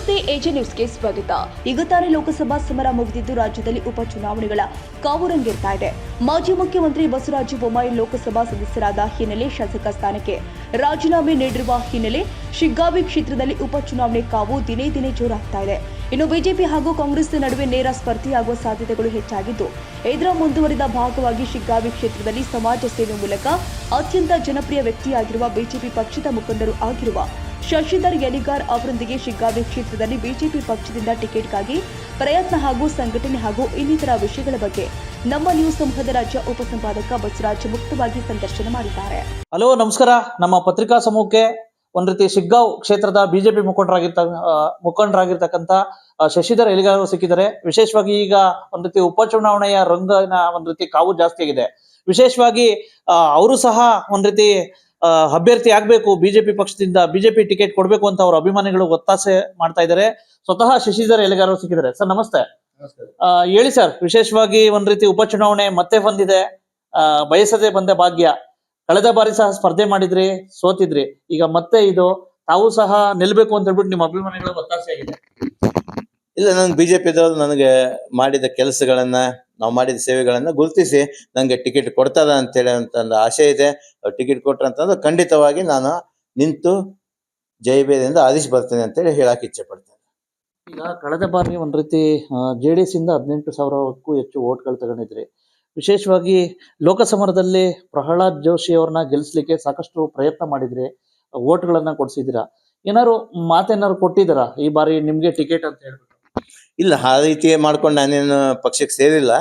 ನಮಸ್ತೆ ಎಜೆ ನ್ಯೂಸ್ಗೆ ಸ್ವಾಗತ. ಈಗ ತಾನೇ ಲೋಕಸಭಾ ಸಮರ ಮುಗಿದಿದ್ದು ರಾಜ್ಯದಲ್ಲಿ ಉಪಚುನಾವಣೆಗಳ ಕಾವು ರಂಗೇರ್ತಾ ಇದೆ. ಮಾಜಿ ಮುಖ್ಯಮಂತ್ರಿ ಬಸವರಾಜ ಬೊಮ್ಮಾಯಿ ಲೋಕಸಭಾ ಸದಸ್ಯರಾದ ಹಿನ್ನೆಲೆ ಶಾಸಕ ಸ್ಥಾನಕ್ಕೆ ರಾಜೀನಾಮೆ ನೀಡಿರುವ ಹಿನ್ನೆಲೆ ಶಿಗ್ಗಾವಿ ಕ್ಷೇತ್ರದಲ್ಲಿ ಉಪಚುನಾವಣೆ ಕಾವು ದಿನೇ ದಿನೇ ಜೋರಾಗ್ತಾ ಇದೆ. ಇನ್ನು ಬಿಜೆಪಿ ಹಾಗೂ ಕಾಂಗ್ರೆಸ್ ನಡುವೆ ನೇರ ಸ್ಪರ್ಧೆಯಾಗುವ ಸಾಧ್ಯತೆಗಳು ಹೆಚ್ಚಾಗಿದ್ದು, ಇದರ ಮುಂದುವರಿದ ಭಾಗವಾಗಿ ಶಿಗ್ಗಾವಿ ಕ್ಷೇತ್ರದಲ್ಲಿ ಸಮಾಜ ಸೇವೆ ಮೂಲಕ ಅತ್ಯಂತ ಜನಪ್ರಿಯ ವ್ಯಕ್ತಿಯಾಗಿರುವ ಬಿಜೆಪಿ ಪಕ್ಷದ ಮುಖಂಡರು ಆಗಿರುವ ಶಶಿಧರ್ ಯಲಿಗಾರ್ ಅವರೊಂದಿಗೆ ಶಿಗ್ಗಾವಿ ಕ್ಷೇತ್ರದಲ್ಲಿ ಬಿಜೆಪಿ ಪಕ್ಷದಿಂದ ಟಿಕೆಟ್ಗಾಗಿ ಪ್ರಯತ್ನ ಹಾಗೂ ಸಂಘಟನೆ ಹಾಗೂ ಇನ್ನಿತರ ವಿಷಯಗಳ ಬಗ್ಗೆ ನಮ್ಮ ನ್ಯೂಸ್ ಸಮೂಹದ ರಾಜ್ಯ ಉಪಸಂಪಾದಕ ಬಸವರಾಜ್ ಮುಕ್ತವಾಗಿ ಸಂದರ್ಶನ ಮಾಡಿದ್ದಾರೆ. ಹಲೋ, ನಮಸ್ಕಾರ. ನಮ್ಮ ಪತ್ರಿಕಾ ಸಮೂಹಕ್ಕೆ ಒಂದ್ ರೀತಿ ಶಿಗ್ಗಾಂವ್ ಕ್ಷೇತ್ರದ ಬಿಜೆಪಿ ಮುಖಂಡರಾಗಿರ್ತಕ್ಕಂಥ ಶಶಿಧರ್ ಯಲಿಗಾರ್ ಸಿಕ್ಕಿದ್ದಾರೆ. ವಿಶೇಷವಾಗಿ ಈಗ ಒಂದ್ ರೀತಿ ಉಪಚುನಾವಣೆಯ ರಂಗನ ಒಂದ್ ರೀತಿ ಕಾವು ಜಾಸ್ತಿ ಆಗಿದೆ. ವಿಶೇಷವಾಗಿ ಅವರು ಸಹ ಒಂದ್ ರೀತಿ ಅಭ್ಯರ್ಥಿ ಆಗ್ಬೇಕು, ಬಿಜೆಪಿ ಪಕ್ಷದಿಂದ ಬಿಜೆಪಿ ಟಿಕೆಟ್ ಕೊಡ್ಬೇಕು ಅಂತ ಅವ್ರ ಅಭಿಮಾನಿಗಳು ಒತ್ತಾಸೆ ಮಾಡ್ತಾ ಇದ್ದಾರೆ. ಸ್ವತಃ ಶಶಿಧರ್ ಯಲಿಗಾರ್ ಸಿಕ್ಕಿದ್ದಾರೆ. ಸರ್ ನಮಸ್ತೆ. ಹೇಳಿ ಸರ್, ವಿಶೇಷವಾಗಿ ಒಂದ್ ರೀತಿ ಉಪಚುನಾವಣೆ ಮತ್ತೆ ಬಂದಿದೆ. ಬಯಸದೆ ಬಂದ ಭಾಗ್ಯ. ಕಳೆದ ಬಾರಿ ಸಹ ಸ್ಪರ್ಧೆ ಮಾಡಿದ್ರಿ, ಸೋತಿದ್ರಿ. ಈಗ ಮತ್ತೆ ಇದು ತಾವು ಸಹ ನಿಲ್ಬೇಕು ಅಂತ ಹೇಳ್ಬಿಟ್ಟು ನಿಮ್ಮ ಅಭಿಮಾನಿಗಳ ಒತ್ತಾಸೆ ಆಗಿದೆ. ಇಲ್ಲ, ನನ್ಗೆ ಬಿಜೆಪಿದವರು ನನಗೆ ಮಾಡಿದ ಕೆಲಸಗಳನ್ನ, ನಾವು ಮಾಡಿದ ಸೇವೆಗಳನ್ನ ಗುರುತಿಸಿ ನಂಗೆ ಟಿಕೆಟ್ ಕೊಡ್ತಾರ ಅಂತೇಳಿ ಅಂತ ಆಶೆ ಇದೆ. ಟಿಕೆಟ್ ಕೊಟ್ರ ಅಂತಂದ್ರೆ ಖಂಡಿತವಾಗಿ ನಾನು ನಿಂತು ಜಯಬೇದಿಂದ ಆರಿಸಿ ಬರ್ತೇನೆ ಅಂತೇಳಿ ಹೇಳಕ್ ಇಚ್ಛೆ ಪಡ್ತೇನೆ. ಈಗ ಕಳೆದ ಬಾರಿ ಒಂದ್ ರೀತಿ JDS ಇಂದ 18,000ಕ್ಕೂ ಹೆಚ್ಚು ಓಟ್ಗಳು ತಗೊಂಡಿದ್ರಿ. ವಿಶೇಷವಾಗಿ ಲೋಕಸಮರದಲ್ಲಿ ಪ್ರಹ್ಲಾದ್ ಜೋಶಿ ಅವ್ರನ್ನ ಗೆಲ್ಲಿಸ್ಲಿಕ್ಕೆ ಸಾಕಷ್ಟು ಪ್ರಯತ್ನ ಮಾಡಿದ್ರಿ, ಓಟ್ಗಳನ್ನ ಕೊಡ್ಸಿದ್ದೀರಾ. ಏನಾದ್ರು ಮಾತೇನಾದ್ರು ಕೊಟ್ಟಿದ್ದೀರಾ ಈ ಬಾರಿ ನಿಮ್ಗೆ ಟಿಕೆಟ್ ಅಂತ ಹೇಳ್ಬಿಟ್ಟು? ಇಲ್ಲ, ಆ ರೀತಿ ಮಾಡ್ಕೊಂಡು ನಾನೇನು ಪಕ್ಷಕ್ಕೆ ಸೇರಿಲ್ಲ.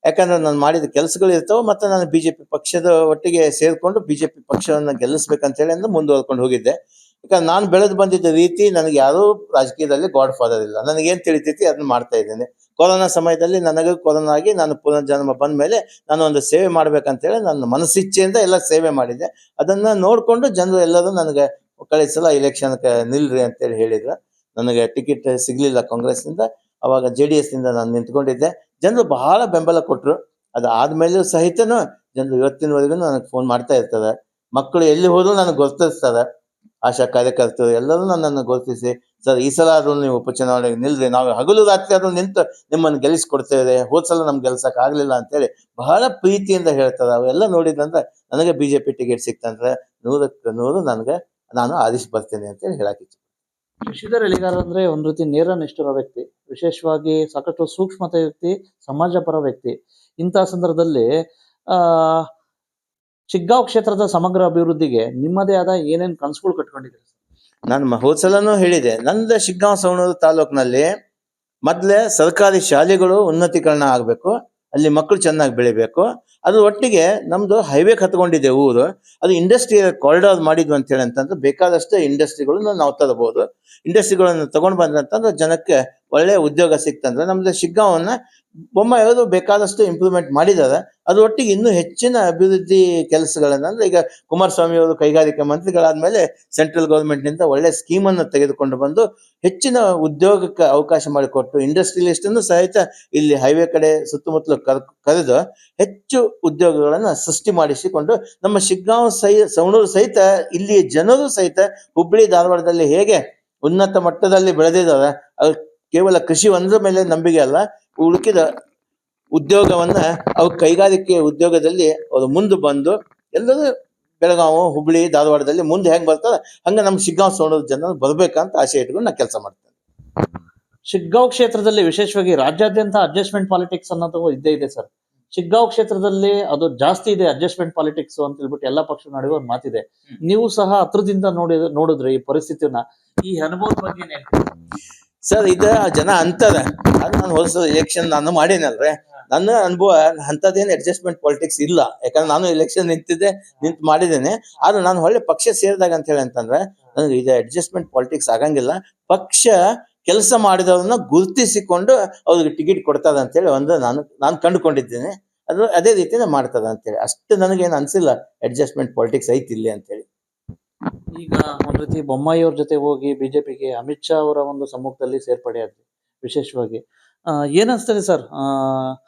ಯಾಕಂದ್ರೆ ನಾನು ಮಾಡಿದ ಕೆಲಸಗಳು ಇರ್ತಾವ, ಮತ್ತೆ ನಾನು ಬಿಜೆಪಿ ಪಕ್ಷದ ಒಟ್ಟಿಗೆ ಸೇರ್ಕೊಂಡು ಬಿಜೆಪಿ ಪಕ್ಷವನ್ನ ಗೆಲ್ಲಿಸ್ಬೇಕಂತೇಳಿ ಅಂದ್ರೆ ಮುಂದುವರ್ಕೊಂಡು ಹೋಗಿದ್ದೆ. ಯಾಕಂದ್ರೆ ನಾನು ಬೆಳೆದು ಬಂದಿದ್ದ ರೀತಿ ನನಗೆ ಯಾರೂ ರಾಜಕೀಯದಲ್ಲಿ ಗಾಡ್ ಫಾದರ್ ಇಲ್ಲ. ನನಗೇನ್ ತಿಳಿತೈತಿ ಅದನ್ನ ಮಾಡ್ತಾ ಇದ್ದೇನೆ. ಕೊರೋನಾ ಸಮಯದಲ್ಲಿ ನನಗೆ ಕೊರೋನಾ ಆಗಿ ನಾನು ಪುನರ್ಜನ್ಮ ಬಂದ ಮೇಲೆ ನಾನು ಒಂದು ಸೇವೆ ಮಾಡ್ಬೇಕಂತೇಳಿ ನನ್ನ ಮನಸ್ಸಿಚ್ಛೆಯಿಂದ ಎಲ್ಲ ಸೇವೆ ಮಾಡಿದ್ದೆ. ಅದನ್ನ ನೋಡ್ಕೊಂಡು ಜನರು ಎಲ್ಲರೂ ನನಗೆ ಕಳೆದ ಸಲ ಎಲೆಕ್ಷನ್ಗೆ ನಿಲ್ರಿ ಅಂತೇಳಿ ಹೇಳಿದ್ರು. ನನಗೆ ಟಿಕೆಟ್ ಸಿಗ್ಲಿಲ್ಲ ಕಾಂಗ್ರೆಸ್ನಿಂದ. ಅವಾಗ JDS ನಿಂದ ನಾನು ನಿಂತ್ಕೊಂಡಿದ್ದೆ. ಜನರು ಬಹಳ ಬೆಂಬಲ ಕೊಟ್ಟರು. ಅದು ಆದ್ಮೇಲೂ ಸಹಿತನು ಜನರು ಇವತ್ತಿನವರೆಗೂ ನನಗೆ ಫೋನ್ ಮಾಡ್ತಾ ಇರ್ತಾರೆ. ಮಕ್ಕಳು ಎಲ್ಲಿ ಹೋದ್ರು ನನಗೆ ಗುರುತಿಸ್ತಾರೆ. ಆಶಾ ಕಾರ್ಯಕರ್ತರು ಎಲ್ಲರೂ ನನ್ನನ್ನು ಗುರುತಿಸಿ, ಸರ್ ಈ ಸಲ ಆದ್ರೂ ನೀವು ಉಪಚುನಾವಣೆಗೆ ನಿಲ್ರಿ, ನಾವು ಹಗಲು ರಾತ್ರಿ ಆದ್ರೂ ನಿಂತು ನಿಮ್ಮನ್ನು ಗೆಲ್ಲಿಸ್ಕೊಡ್ತೇವೆ, ಹೋದ್ ಸಲ ನಮ್ಗೆ ಗೆಲ್ಸಕ್ ಆಗ್ಲಿಲ್ಲ ಅಂತೇಳಿ ಬಹಳ ಪ್ರೀತಿಯಿಂದ ಹೇಳ್ತಾರೆ. ಅವೆಲ್ಲ ನೋಡಿದಂದ್ರೆ ನನಗೆ ಬಿಜೆಪಿ ಟಿಕೆಟ್ ಸಿಕ್ತಂದ್ರೆ 100ಕ್ಕೆ 100 ನಾನು ಆರಿಸಿ ಬರ್ತೇನೆ ಅಂತೇಳಿ ಹೇಳಕ್ ಇಚ್ಛೆ. ಶಶಿಧರ್ ಯಲಿಗಾರ್ ಅಂದ್ರೆ ಒಂದ್ ರೀತಿ ನೇರ ನಿಷ್ಠುರ ವ್ಯಕ್ತಿ, ವಿಶೇಷವಾಗಿ ಸಾಕಷ್ಟು ಸೂಕ್ಷ್ಮತೆ ವ್ಯಕ್ತಿ, ಸಮಾಜ ಪರ ವ್ಯಕ್ತಿ. ಇಂತಹ ಸಂದರ್ಭದಲ್ಲಿ ಶಿಗ್ಗಾಂವ್ ಕ್ಷೇತ್ರದ ಸಮಗ್ರ ಅಭಿವೃದ್ಧಿಗೆ ನಿಮ್ಮದೇ ಆದ ಏನೇನ್ ಕನಸುಗಳು ಕಟ್ಕೊಂಡಿದ್ದೀರಿ? ನಾನು ಹೋದ್ಸಲನೂ ಹೇಳಿದೆ, ನಂದು ಶಿಗ್ಗಾಂವ್ ಸವಣೂರು ತಾಲೂಕಿನಲ್ಲಿ ಮೊದ್ಲೇ ಸರ್ಕಾರಿ ಶಾಲೆಗಳು ಉನ್ನತೀಕರಣ ಆಗ್ಬೇಕು, ಅಲ್ಲಿ ಮಕ್ಕಳು ಚೆನ್ನಾಗಿ ಬೆಳಿಬೇಕು. ಅದ್ರ ಒಟ್ಟಿಗೆ ನಮ್ದು ಹೈವೇ ಹತ್ಕೊಂಡಿದೆ ಊರು, ಅದು ಇಂಡಸ್ಟ್ರಿಯಲ್ ಕಾರಿಡಾರ್ ಮಾಡಿದ್ವಿ ಅಂತ ಹೇಳಿ ಅಂತಂದ್ರೆ ಬೇಕಾದಷ್ಟು ಇಂಡಸ್ಟ್ರಿಗಳನ್ನು ನಾವು ತರಬಹುದು. ಇಂಡಸ್ಟ್ರಿಗಳನ್ನು ತಗೊಂಡ್ ಬಂದ್ರಂತಂದ್ರೆ ಜನಕ್ಕೆ ಒಳ್ಳೆ ಉದ್ಯೋಗ ಸಿಕ್ತಂದ್ರೆ ನಮ್ದು ಶಿಗ್ಗಾಂವನ್ನ ಬೊಮ್ಮಾಯಿಯವರು ಬೇಕಾದಷ್ಟು ಇಂಪ್ರೂವ್ಮೆಂಟ್ ಮಾಡಿದ್ದಾರೆ. ಅದ್ರ ಒಟ್ಟಿಗೆ ಇನ್ನೂ ಹೆಚ್ಚಿನ ಅಭಿವೃದ್ಧಿ ಕೆಲಸಗಳನ್ನ, ಅಂದ್ರೆ ಈಗ ಕುಮಾರಸ್ವಾಮಿ ಅವರು ಕೈಗಾರಿಕಾ ಮಂತ್ರಿಗಳಾದ್ಮೇಲೆ ಸೆಂಟ್ರಲ್ ಗೌರ್ಮೆಂಟ್ ನಿಂದ ಒಳ್ಳೆ ಸ್ಕೀಮ್ ಅನ್ನು ತೆಗೆದುಕೊಂಡು ಬಂದು ಹೆಚ್ಚಿನ ಉದ್ಯೋಗಕ್ಕೆ ಅವಕಾಶ ಮಾಡಿಕೊಟ್ಟು ಇಂಡಸ್ಟ್ರಿಯಲಿಸ್ಟ್ ಅನ್ನು ಸಹಿತ ಇಲ್ಲಿ ಹೈವೇ ಕಡೆ ಸುತ್ತಮುತ್ತಲು ಕರೆದು ಹೆಚ್ಚು ಉದ್ಯೋಗಗಳನ್ನ ಸೃಷ್ಟಿ ಮಾಡಿಸಿಕೊಂಡು ನಮ್ಮ ಶಿಗ್ಗಾಂವ್ ಸವಣೂರು ಸಹಿತ ಇಲ್ಲಿ ಜನರು ಸಹಿತ ಹುಬ್ಬಳ್ಳಿ ಧಾರವಾಡದಲ್ಲಿ ಹೇಗೆ ಉನ್ನತ ಮಟ್ಟದಲ್ಲಿ ಬೆಳೆದಿದ್ದಾರೆ, ಅದು ಕೇವಲ ಕೃಷಿ ಒಂದ್ರ ಮೇಲೆ ನಂಬಿಕೆ ಅಲ್ಲ, ಉಳುಕಿದ ಉದ್ಯೋಗವನ್ನ ಅವ್ರ ಕೈಗಾರಿಕೆ ಉದ್ಯೋಗದಲ್ಲಿ ಅವರು ಮುಂದೆ ಬಂದು ಎಲ್ಲರೂ ಬೆಳಗಾವಿ ಹುಬ್ಬಳ್ಳಿ ಧಾರವಾಡದಲ್ಲಿ ಮುಂದೆ ಹೆಂಗ್ ಬರ್ತಾರೆ ಹಂಗ ನಮ್ಮ ಶಿಗ್ಗಾಂವ್ ಸವಣೂರು ಜನ ಬರ್ಬೇಕಂತ ಆಸೆ ಇಟ್ಕೊಂಡು ನಾ ಕೆಲಸ ಮಾಡ್ತೇನೆ. ಶಿಗ್ಗಾಂವ್ ಕ್ಷೇತ್ರದಲ್ಲಿ ವಿಶೇಷವಾಗಿ ರಾಜ್ಯಾದ್ಯಂತ ಅಡ್ಜಸ್ಟ್ಮೆಂಟ್ ಪಾಲಿಟಿಕ್ಸ್ ಅನ್ನೋದು ಇದ್ದೇ ಇದೆ ಸರ್. ಶಿಗ್ಗಾಂವ್ ಕ್ಷೇತ್ರದಲ್ಲಿ ಅದು ಜಾಸ್ತಿ ಇದೆ ಅಡ್ಜಸ್ಟ್ಮೆಂಟ್ ಪಾಲಿಟಿಕ್ಸ್ ಅಂತ ಹೇಳ್ಬಿಟ್ಟು ಎಲ್ಲಾ ಪಕ್ಷ ನಡುವೆ ಒಂದು ಮಾತಿದೆ. ನೀವು ಸಹ ಹತ್ರದಿಂದ ನೋಡಿದ್ರೆ ಈ ಪರಿಸ್ಥಿತಿಯನ್ನ, ಈ ಅನುಭವದ ಬಗ್ಗೆ ಸರ್ ಇದ ಜನ ಅಂತಾರೆ, ಅದು ನಾನು ಹೊಸ ಎಲೆಕ್ಷನ್ ನಾನು ಮಾಡೇನಲ್ರಿ, ನನ್ನ ಅನುಭವ ಅಂತದೇನು ಅಡ್ಜಸ್ಟ್ಮೆಂಟ್ ಪಾಲಿಟಿಕ್ಸ್ ಇಲ್ಲ. ಯಾಕಂದ್ರೆ ನಾನು ಎಲೆಕ್ಷನ್ ನಿಂತು ಮಾಡಿದ್ದೇನೆ. ಆದ್ರೆ ನಾನು ಒಳ್ಳೆ ಪಕ್ಷ ಸೇರಿದಾಗ ಅಂತ ಹೇಳಿ ಅಂತಂದ್ರೆ ನನಗೆ ಇದು ಅಡ್ಜಸ್ಟ್ಮೆಂಟ್ ಪಾಲಿಟಿಕ್ಸ್ ಆಗಂಗಿಲ್ಲ. ಪಕ್ಷ ಕೆಲಸ ಮಾಡಿದವ್ರನ್ನ ಗುರುತಿಸಿಕೊಂಡು ಅವ್ರಿಗೆ ಟಿಕೆಟ್ ಕೊಡ್ತದ ಅಂತೇಳಿ ಒಂದು ನಾನು ಕಂಡುಕೊಂಡಿದ್ದೇನೆ. ಅದು ಅದೇ ರೀತಿನೇ ಮಾಡ್ತದ ಅಂತೇಳಿ, ಅಷ್ಟು ನನಗೇನು ಅನ್ಸಿಲ್ಲ ಅಡ್ಜಸ್ಟ್ಮೆಂಟ್ ಪಾಲಿಟಿಕ್ಸ್ ಐತಿ ಇಲ್ಲಿ ಅಂತೇಳಿ. ಈಗ ಒಂದ್ ರೀತಿ ಬೊಮ್ಮಾಯಿ ಅವ್ರ ಜೊತೆ ಹೋಗಿ ಬಿಜೆಪಿಗೆ ಅಮಿತ್ ಶಾ ಅವರ ಒಂದು ಸಮ್ಮುಖದಲ್ಲಿ ಸೇರ್ಪಡೆ ಆದ್ರಿ. ವಿಶೇಷವಾಗಿ ಏನ್ ಅನ್ಸ್ತದೆ ಸರ್,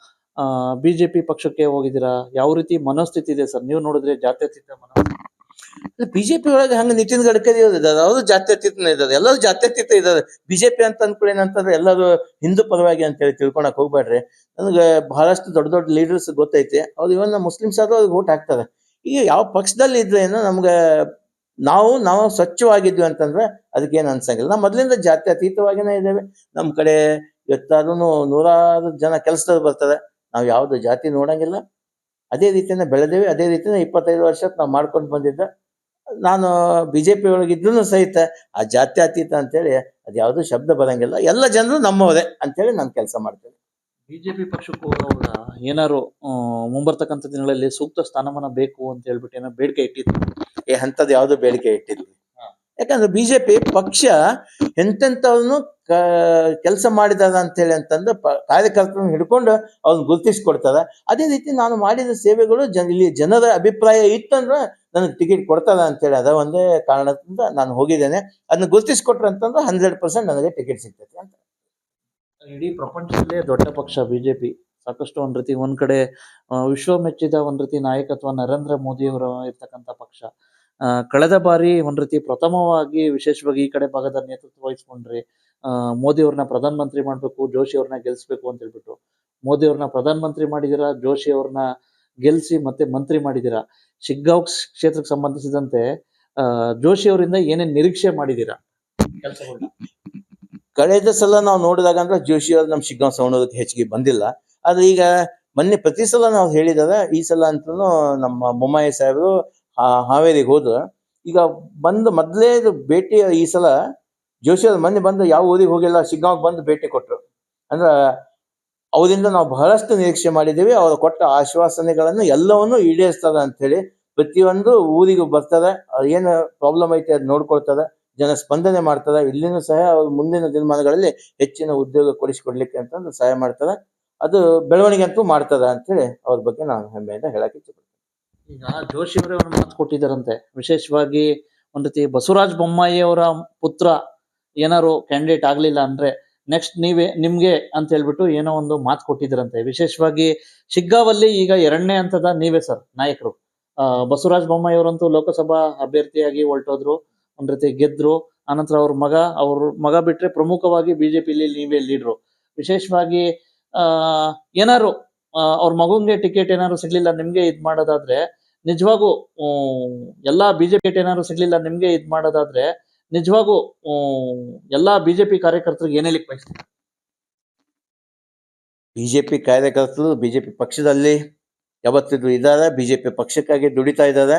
ಬಿಜೆಪಿ ಪಕ್ಷಕ್ಕೆ ಹೋಗಿದ್ದೀರಾ, ಯಾವ ರೀತಿ ಮನೋಸ್ಥಿತಿ ಇದೆ ಸರ್? ನೀವು ನೋಡಿದ್ರೆ ಜಾತ್ಯತೀತ ಮನೋಸ್ಥಿತಿ. ಬಿಜೆಪಿ ಒಳಗೆ ಹಂಗ ನಿತಿನ್ ಗಡ್ಕರಿ ಅವ್ರು ಇದಾರೆ, ಅವರು ಜಾತ್ಯತೀತನೇ ಇದಾರೆ, ಎಲ್ಲರೂ ಜಾತ್ಯತೀತ ಇದಾರೆ. ಬಿಜೆಪಿ ಅಂತ ಅಂದ್ಕೊಳ್ಳಿ ಏನಂತಂದ್ರೆ ಎಲ್ಲರೂ ಹಿಂದೂ ಪರವಾಗಿ ಅಂತ ಹೇಳಿ ತಿಳ್ಕೊಳಕ್ ಹೋಗ್ಬೇಡ್ರಿ. ನನಗೆ ಬಹಳಷ್ಟು ದೊಡ್ಡ ದೊಡ್ಡ ಲೀಡರ್ಸ್ ಗೊತ್ತೈತಿ, ಅವ್ರು ಇವನ್ ಮುಸ್ಲಿಮ್ಸ್ ಆದ್ರೂ ಅವ್ರಿಗೆ ಓಟ್ ಹಾಕ್ತಾರೆ. ಈಗ ಯಾವ ಪಕ್ಷದಲ್ಲಿ ಇದ್ರೇನು ನಮ್ಗೆ ನಾವು ಸ್ವಚ್ಛವಾಗಿದ್ವಿ ಅಂತಂದ್ರೆ ಅದಕ್ಕೇನು ಅನ್ಸಂಗಿಲ್ಲ. ನಾವು ಮೊದಲಿಂದ ಜಾತ್ಯತೀತವಾಗಿನೇ ಇದ್ದೇವೆ. ನಮ್ಮ ಕಡೆ ಇವತ್ತಾದ್ರೂ ನೂರಾರು ಜನ ಕೆಲಸದವ್ರು ಬರ್ತಾರೆ, ನಾವು ಯಾವ್ದು ಜಾತಿ ನೋಡಂಗಿಲ್ಲ. ಅದೇ ರೀತಿಯಿಂದ ಬೆಳೆದೇವಿ, ಅದೇ ರೀತಿನ 25 ವರ್ಷ ನಾವು ಮಾಡ್ಕೊಂಡು ಬಂದಿದ್ದ. ನಾನು ಬಿಜೆಪಿ ಒಳಗಿದ್ರು ಸಹಿತ ಆ ಜಾತ್ಯತೀತ ಅಂತೇಳಿ ಅದ್ಯಾವುದೂ ಶಬ್ದ ಬರಂಗಿಲ್ಲ. ಎಲ್ಲ ಜನರು ನಮ್ಮವರೇ ಅಂತೇಳಿ ನಾನು ಕೆಲಸ ಮಾಡ್ತೇನೆ. ಬಿಜೆಪಿ ಪಕ್ಷಕ್ಕೂ ಅವಾಗ ಏನಾರು ಮುಂಬರ್ತಕ್ಕಂಥ ದಿನಗಳಲ್ಲಿ ಸೂಕ್ತ ಸ್ಥಾನಮಾನ ಬೇಕು ಅಂತ ಹೇಳ್ಬಿಟ್ಟು ಏನೋ ಬೇಡಿಕೆ ಇಟ್ಟಿದ್ರು. ಅಂಥದ್ದು ಯಾವ್ದು ಬೇಡಿಕೆ ಇಟ್ಟಿಲ್ಲ. ಯಾಕಂದ್ರೆ ಬಿಜೆಪಿ ಪಕ್ಷ ಎಂತೆಂಥವ್ರನ್ನು ಕೆಲಸ ಮಾಡಿದಾರ ಅಂತೇಳಿ ಅಂತಂದು ಕಾರ್ಯಕರ್ತರನ್ನು ಹಿಡ್ಕೊಂಡು ಅವ್ರನ್ನ ಗುರುತಿಸ್ಕೊಡ್ತಾರೆ. ಅದೇ ರೀತಿ ನಾನು ಮಾಡಿದ ಸೇವೆಗಳು ಇಲ್ಲಿ ಜನರ ಅಭಿಪ್ರಾಯ ಇತ್ತಂದ್ರೆ ನನಗೆ ಟಿಕೆಟ್ ಕೊಡ್ತಾರ ಅಂತೇಳಿ ಅದ ಒಂದೇ ಕಾರಣದಿಂದ ನಾನು ಹೋಗಿದ್ದೇನೆ. ಅದನ್ನ ಗುರುತಿಸ್ಕೊಟ್ರೆ ಅಂತಂದ್ರೆ 100% ನನಗೆ ಟಿಕೆಟ್ ಸಿಗ್ತೈತೆ ಅಂತ. ಇಡೀ ಪ್ರಪಂಚದಲ್ಲೇ ದೊಡ್ಡ ಪಕ್ಷ ಬಿಜೆಪಿ. ಸಾಕಷ್ಟು ಒಂದ್ ರೀತಿ ಒಂದ್ ಕಡೆ ವಿಶ್ವ ಮೆಚ್ಚಿದ ಒಂದ್ ರೀತಿ ನಾಯಕತ್ವ ನರೇಂದ್ರ ಮೋದಿ ಅವರ ಇರ್ತಕ್ಕಂಥ ಪಕ್ಷ. ಕಳೆದ ಬಾರಿ ಒಂದ್ ರೀತಿ ಪ್ರಥಮವಾಗಿ ವಿಶೇಷವಾಗಿ ಈ ಕಡೆ ಭಾಗದ ನೇತೃತ್ವ ವಹಿಸ್ಕೊಂಡ್ರಿ. ಮೋದಿ ಅವ್ರನ್ನ ಪ್ರಧಾನ ಮಂತ್ರಿ ಮಾಡ್ಬೇಕು, ಜೋಶಿ ಅವ್ರನ್ನ ಗೆಲ್ಸ್ಬೇಕು ಅಂತ ಹೇಳ್ಬಿಟ್ಟು ಮೋದಿ ಅವ್ರನ್ನ ಪ್ರಧಾನ ಮಂತ್ರಿ ಮಾಡಿದಿರಾ, ಜೋಶಿ ಅವ್ರನ್ನ ಗೆಲ್ಸಿ ಮತ್ತೆ ಮಂತ್ರಿ ಮಾಡಿದಿರಾ. ಶಿಗ್ಗಾಂವ್ ಕ್ಷೇತ್ರಕ್ಕೆ ಸಂಬಂಧಿಸಿದಂತೆ ಜೋಶಿ ಅವರಿಂದ ಏನೇನ್ ನಿರೀಕ್ಷೆ ಮಾಡಿದಿರಾ ಕೆಲಸಗಳನ್ನ? ಕಳೆದ ಸಲ ನಾವು ನೋಡಿದಾಗ ಅಂದ್ರೆ ಜೋಶಿ ಅವ್ರು ನಮ್ಮ ಶಿಗ್ಗಾಂವ್ ಸವಣೂರಕ್ಕೆ ಹೆಚ್ಚಿಗೆ ಬಂದಿಲ್ಲ. ಆದ್ರೆ ಈಗ ಮೊನ್ನೆ ಪ್ರತಿ ಸಲ ನಾವು ಹೇಳಿದಾರೆ, ಈ ಸಲ ಅಂತೂ ನಮ್ಮ ಬೊಮ್ಮಾಯಿ ಸಾಹೇಬರು ಹಾವೇರಿಗೆ ಹೋದ್ರು. ಈಗ ಬಂದು ಮೊದಲೇ ಭೇಟಿ ಈ ಸಲ ಜೋಶಿ ಅವ್ರು ಮೊನ್ನೆ ಬಂದು ಯಾವ ಊರಿಗೆ ಹೋಗಿಲ್ಲ, ಶಿಗ್ಗಾಂವ್ಗೆ ಬಂದು ಭೇಟಿ ಕೊಟ್ಟರು. ಅಂದ್ರೆ ಅವರಿಂದ ನಾವು ಬಹಳಷ್ಟು ನಿರೀಕ್ಷೆ ಮಾಡಿದ್ದೀವಿ. ಅವರು ಕೊಟ್ಟ ಆಶ್ವಾಸನೆಗಳನ್ನು ಎಲ್ಲವನ್ನು ಈಡೇರಿಸ್ತಾರೆ ಅಂತ ಹೇಳಿ ಪ್ರತಿಯೊಂದು ಊರಿಗೂ ಬರ್ತಾರೆ, ಏನು ಪ್ರಾಬ್ಲಮ್ ಐತೆ ಅದು ನೋಡ್ಕೊಳ್ತಾರೆ, ಜನ ಸ್ಪಂದನೆ ಮಾಡ್ತಾರೆ. ಇಲ್ಲಿನೂ ಸಹ ಅವ್ರು ಮುಂದಿನ ದಿನಮಾನಗಳಲ್ಲಿ ಹೆಚ್ಚಿನ ಉದ್ಯೋಗ ಕೊಡಿಸಿಕೊಡ್ಲಿಕ್ಕೆ ಅಂತಂದು ಸಹಾಯ ಮಾಡ್ತಾರೆ. ಅದು ಬೆಳವಣಿಗೆ ಅಂತೂ ಮಾಡ್ತದ ಅಂತೇಳಿ ಅವ್ರ ಬಗ್ಗೆ ನಾನು ಹೆಮ್ಮೆಯಿಂದ ಹೇಳಕ್ ಇಚ್ಛೆಪಡ್ತೀನಿ. ಈಗ ಜೋಶಿ ಅವರೇ ಒಂದು ಮಾತು ಕೊಟ್ಟಿದ್ದಾರಂತೆ, ವಿಶೇಷವಾಗಿ ಒಂದ್ ರೀತಿ ಬಸವರಾಜ ಬೊಮ್ಮಾಯಿ ಅವರ ಪುತ್ರ ಏನಾರು ಕ್ಯಾಂಡಿಡೇಟ್ ಆಗ್ಲಿಲ್ಲ ಅಂದ್ರೆ ನೆಕ್ಸ್ಟ್ ನಿಮ್ಗೆ ಅಂತ ಹೇಳ್ಬಿಟ್ಟು ಏನೋ ಒಂದು ಮಾತು ಕೊಟ್ಟಿದ್ರಂತೆ. ವಿಶೇಷವಾಗಿ ಶಿಗ್ಗಾಂವಲ್ಲಿ ಈಗ 2ನೇ ಹಂತದ ನೀವೇ ಸರ್ ನಾಯಕರು. ಬಸವರಾಜ ಬೊಮ್ಮಾಯಿ ಅವರಂತೂ ಲೋಕಸಭಾ ಅಭ್ಯರ್ಥಿಯಾಗಿ ಹೊರಟೋದ್ರು, ಒಂದ್ ರೀತಿ ಗೆದ್ರು. ಆನಂತರ ಅವ್ರ ಮಗ ಬಿಟ್ರೆ ಪ್ರಮುಖವಾಗಿ ಬಿಜೆಪಿಲಿ ನೀವೇ ಲೀಡ್ರು. ವಿಶೇಷವಾಗಿ ಏನಾರು ಅವ್ರ ಮಗುಂಗೆ ಟಿಕೆಟ್ ಏನಾದ್ರು ಸಿಗ್ಲಿಲ್ಲ ನಿಮ್ಗೆ ಇದ್ ಮಾಡೋದಾದ್ರೆ ನಿಜವಾಗೂ ಎಲ್ಲಾ ಬಿಜೆಪಿ ಏನಾದ್ರು ಸಿಗ್ಲಿಲ್ಲ ನಿಮ್ಗೆ ಇದ್ ಮಾಡೋದಾದ್ರೆ ನಿಜವಾಗೂ ಎಲ್ಲಾ ಬಿಜೆಪಿ ಕಾರ್ಯಕರ್ತರಿಗೆ ಏನ್ ಹೇಳಿಕ್ ಬಯಸ್ತೀರಾ? ಬಿಜೆಪಿ ಕಾರ್ಯಕರ್ತರು ಬಿಜೆಪಿ ಪಕ್ಷದಲ್ಲಿ ಯಾವತ್ತಿದ್ರು ಇದ್ದಾರೆ, ಬಿಜೆಪಿ ಪಕ್ಷಕ್ಕಾಗಿ ದುಡಿತಾ ಇದ್ದಾರೆ.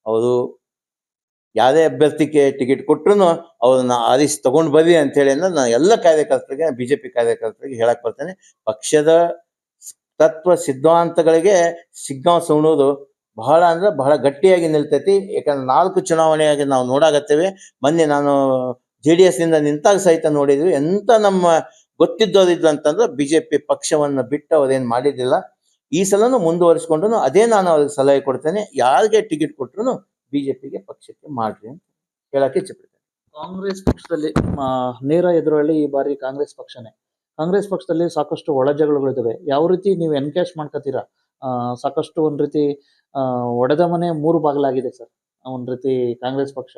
ಅವರು ಯಾವುದೇ ಅಭ್ಯರ್ಥಿಗೆ ಟಿಕೆಟ್ ಕೊಟ್ರು ಅವ್ರನ್ನ ಆರಿಸಿ ತಗೊಂಡ್ ಬರ್ರಿ ಅಂತ ಹೇಳಿ ಅಂದ್ರೆ ನಾನು ಎಲ್ಲ ಕಾರ್ಯಕರ್ತರಿಗೆ, ಬಿಜೆಪಿ ಕಾರ್ಯಕರ್ತರಿಗೆ ಹೇಳಕ್ ಬರ್ತೇನೆ, ಪಕ್ಷದ ತತ್ವ ಸಿದ್ಧಾಂತಗಳಿಗೆ ಶಿಗ್ಗಾಂವ್ ಸವಣೂರು ಬಹಳ ಅಂದ್ರೆ ಬಹಳ ಗಟ್ಟಿಯಾಗಿ ನಿಲ್ತೈತಿ. ಯಾಕಂದ್ರೆ 4 ಚುನಾವಣೆಯಾಗಿ ನಾವು ನೋಡಾಕತ್ತೇವೆ. ಮೊನ್ನೆ ನಾನು JDS ನಿಂದ ನಿಂತಾಗ ಸಹಿತ ನೋಡಿದ್ವಿ, ಎಂತ ನಮ್ಮ ಗೊತ್ತಿದ್ದವರಿದ್ರು ಅಂತಂದ್ರೆ ಬಿಜೆಪಿ ಪಕ್ಷವನ್ನ ಬಿಟ್ಟು ಅವ್ರೇನ್ ಮಾಡಿದ್ದಿಲ್ಲ. ಈ ಸಲನು ಮುಂದುವರಿಸ್ಕೊಂಡು ಅದೇ ನಾನು ಅವ್ರಿಗೆ ಸಲಹೆ ಕೊಡ್ತೇನೆ, ಯಾರಿಗೆ ಟಿಕೆಟ್ ಕೊಟ್ರು ಬಿಜೆಪಿಗೆ ಪಕ್ಷಕ್ಕೆ ಮಾಡ್ರಿ ಅಂತ ಹೇಳಕ್ಕೆ ಇಚ್ಛೆಪಡ್ತೇನೆ. ಕಾಂಗ್ರೆಸ್ ಪಕ್ಷದಲ್ಲಿ ನೇರ ಎದುರಲ್ಲಿ ಈ ಬಾರಿ ಕಾಂಗ್ರೆಸ್ ಪಕ್ಷನೇ. ಕಾಂಗ್ರೆಸ್ ಪಕ್ಷದಲ್ಲಿ ಸಾಕಷ್ಟು ಒಳಜಗಳಗಳಿದ್ದಾವೆ. ಯಾವ ರೀತಿ ನೀವು ಎನ್ಕ್ಯಾಶ್ ಮಾಡ್ಕೋತೀರಾ? ಸಾಕಷ್ಟು ಒಂದ್ ರೀತಿ ಒಡೆದ ಮನೆ 3 ಬಾಗಿಲಾಗಿದೆ ಸರ್. ಒಂದ್ ರೀತಿ ಕಾಂಗ್ರೆಸ್ ಪಕ್ಷ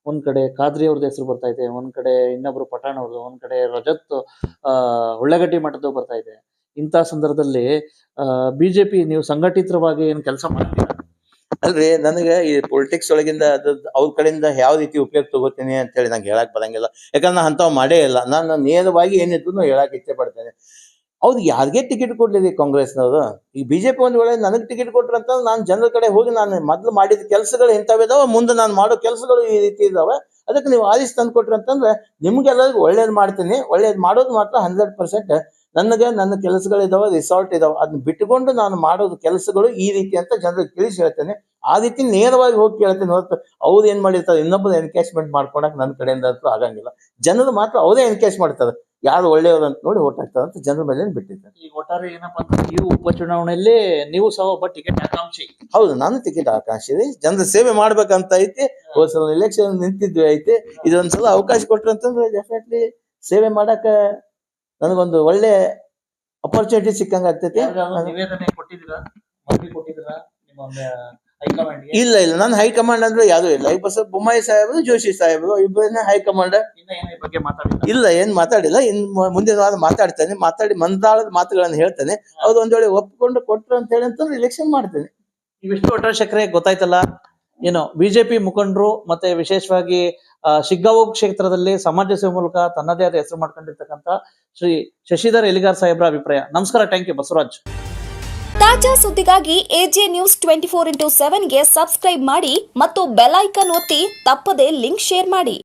ಒಂದ್ ಕಡೆ ಖಾದ್ರಿ ಅವ್ರದ್ದು ಹೆಸರು ಬರ್ತಾ ಇದೆ, ಒಂದ್ ಕಡೆ ಇನ್ನೊಬ್ರು ಪಠಾಣ್ ಅವ್ರದ್ದು, ಒಂದ್ ಕಡೆ ರಜತ್ ಉಳ್ಳಾಗಡ್ಡಿ ಮಠದ್ದು ಬರ್ತಾ ಇದೆ. ಇಂಥ ಸಂದರ್ಭದಲ್ಲಿ ಬಿಜೆಪಿ ನೀವು ಸಂಘಟಿತವಾಗಿ ಏನ್ ಕೆಲಸ ಮಾಡ್ತೀರಾ? ಅಲ್ರಿ, ನನಗೆ ಈ ಪೊಲಿಟಿಕ್ಸ್ ಒಳಗಿಂದ ಅವ್ರ ಕಡೆಯಿಂದ ಯಾವ ರೀತಿ ಉಪಯೋಗ ತಗೋತೀನಿ ಅಂತ ಹೇಳಿ ನಂಗೆ ಹೇಳಕ್ ಬರಂಗಿಲ್ಲ. ಯಾಕಂದ್ರೆ ನಾ ಅಂಥವ್ ಮಾಡೇ ಇಲ್ಲ. ನಾನು ನೇರವಾಗಿ ಏನಿದ್ರು ಹೇಳಕ್ ಇಚ್ಛೆ ಪಡ್ತೇನೆ. ಅವ್ರು ಯಾರಿಗೆ ಟಿಕೆಟ್ ಕೊಡ್ಲಿರಿ ಕಾಂಗ್ರೆಸ್ನವರು. ಈಗ ಬಿಜೆಪಿ ಒಂದ್ ವೇಳೆ ನನಗೆ ಟಿಕೆಟ್ ಕೊಟ್ರು ಅಂತ ನಾನು ಜನರ ಕಡೆ ಹೋಗಿ ನಾನು ಮೊದ್ಲು ಮಾಡಿದ ಕೆಲಸಗಳು ಇಂಥವಿದಾವ, ಮುಂದೆ ನಾನು ಮಾಡೋ ಕೆಲಸಗಳು ಈ ರೀತಿ ಇದಾವೆ, ಅದಕ್ಕೆ ನೀವು ಆರಿಸಿ ತಂದು ಕೊಟ್ರಿ ಅಂತಂದ್ರೆ ನಿಮ್ಗೆಲ್ಲರಿಗೂ ಒಳ್ಳೇದ್ ಮಾಡ್ತೀನಿ. ಒಳ್ಳೇದ್ ಮಾಡೋದು ಮಾತ್ರ 100%. ನನಗೆ ನನ್ನ ಕೆಲಸಗಳಿದಾವೆ, ರಿಸಾರ್ಟ್ ಇದಾವೆ, ಅದನ್ನ ಬಿಟ್ಟುಕೊಂಡು ನಾನು ಮಾಡೋದು ಕೆಲಸಗಳು ಈ ರೀತಿ ಅಂತ ಜನರಿಗೆ ತಿಳಿಸಿ ಹೇಳ್ತೇನೆ. ಆ ರೀತಿ ನೇರವಾಗಿ ಹೋಗಿ ಕೇಳ್ತೇನೆ ಹೊರತು ಅವ್ರು ಏನ್ ಮಾಡಿರ್ತಾರೆ ಇನ್ನೊಬ್ಬರು ಎನ್ಕೇಜ್ಮೆಂಟ್ ಮಾಡ್ಕೊಳಕ್ ನನ್ನ ಕಡೆಯಿಂದ ಅಂತೂ ಆಗಂಗಿಲ್ಲ. ಜನರು ಮಾತ್ರ ಅವರೇ ಎನ್ಕೇಜ್ ಮಾಡ್ತಾರೆ, ಯಾರು ಒಳ್ಳೆಯವರು ಅಂತ ನೋಡಿ ಓಟ್ ಹಾಕ್ತಾರೆ ಅಂತ ಜನರ ಮೇಲೆ ಬಿಟ್ಟಿದ್ದಾರೆ. ಈಗ ಒಟ್ಟಾರೆ ಏನಪ್ಪಾ ಅಂದ್ರೆ ಈ ಉಪಚುನಾವಣೆಯಲ್ಲಿ ನೀವು ಸಹ ಒಬ್ಬ ಟಿಕೆಟ್ ಆಕಾಂಕ್ಷಿ. ಹೌದು, ನಾನು ಟಿಕೆಟ್ ಆಕಾಂಕ್ಷಿ ಇದೆ. ಜನರ ಸೇವೆ ಮಾಡ್ಬೇಕಂತ ಐತಿ. ಹೋದ್ಸಲ ಎಲೆಕ್ಷನ್ ನಿಂತಿದ್ವಿ ಐತಿ. ಇದೊಂದ್ಸಲ ಅವಕಾಶ ಕೊಟ್ರಿ ಅಂತಂದ್ರೆ ಡೆಫಿನೆಟ್ಲಿ ಸೇವೆ ಮಾಡಕ ನನಗೊಂದು ಒಳ್ಳೆ ಅಪರ್ಚುನಿಟಿ ಸಿಕ್ಕಂಗ ಆಗ್ತೈತಿ. ನಿವೇದನೆ ಕೊಟ್ಟಿದ್ದೀರಾ? ಮನವಿ ಕೊಟ್ಟಿದ್ದೀರಾ? ನಿಮ್ಮ ಹೈಕಮಾಂಡ್ ಇಲ್ಲ ನಾನು ಹೈಕಮಾಂಡ್ ಅಂದ್ರೆ ಯಾವ್ದು ಇಲ್ಲ. ಈಗ ಬಸವ ಬೊಮ್ಮಾಯಿ ಸಾಹೇಬರು, ಜೋಶಿ ಸಾಹೇಬರು ಇಬ್ಬರನ್ನ ಹೈಕಮಾಂಡ್. ಈ ಬಗ್ಗೆ ಮಾತಾಡಿಲ್ಲ. ಇಲ್ಲ, ಏನ್ ಮಾತಾಡಿಲ್ಲ. ಮುಂದಿನ ವಾರ ಮಾತಾಡ್ತೇನೆ. ಮಾತಾಡಿ ಮಂದಾಳದ ಮಾತುಗಳನ್ನ ಹೇಳ್ತೇನೆ. ಅವ್ರು ಒಂದ್ ವೇಳೆ ಒಪ್ಪಿಕೊಂಡು ಕೊಟ್ರು ಅಂತ ಹೇಳಿ ಅಂತಂದ್ರೆ ಇಲೆಕ್ಷನ್ ಮಾಡ್ತೇನೆ. ಇವಿಷ್ಟು ಒಟ್ಟಾರೆ ಶೆಕರೆ ಗೊತ್ತಾಯ್ತಲ್ಲ. ಏನು ಬಿಜೆಪಿ ಮುಖಂಡರು ಮತ್ತೆ ವಿಶೇಷವಾಗಿ ಶಿಗ್ಗಾಂವ್ ಕ್ಷೇತ್ರದಲ್ಲಿ ಸಮಾಜ ಸೇವೆ ಮೂಲಕ ತನ್ನದೇ ಆದ ಹೆಸರು ಮಾಡ್ಕೊಂಡಿರ್ತಕ್ಕಂಥ ಶ್ರೀ ಶಶಿಧರ್ ಎಲಿಗಾರ್ ಸಾಹೇಬ್ರ ಅಭಿಪ್ರಾಯ. ನಮಸ್ಕಾರ, ಥ್ಯಾಂಕ್ ಯು ಬಸವರಾಜ್. ತಾಜಾ ಸುದ್ದಿಗಾಗಿ ಎಜೆ ನ್ಯೂಸ್ 24x7 ಗೆ ಸಬ್ಸ್ಕ್ರೈಬ್ ಮಾಡಿ ಮತ್ತು ಬೆಲ್ ಐಕಾನ್ ಒತ್ತಿ ತಪ್ಪದೇ ಲಿಂಕ್ ಶೇರ್ ಮಾಡಿ.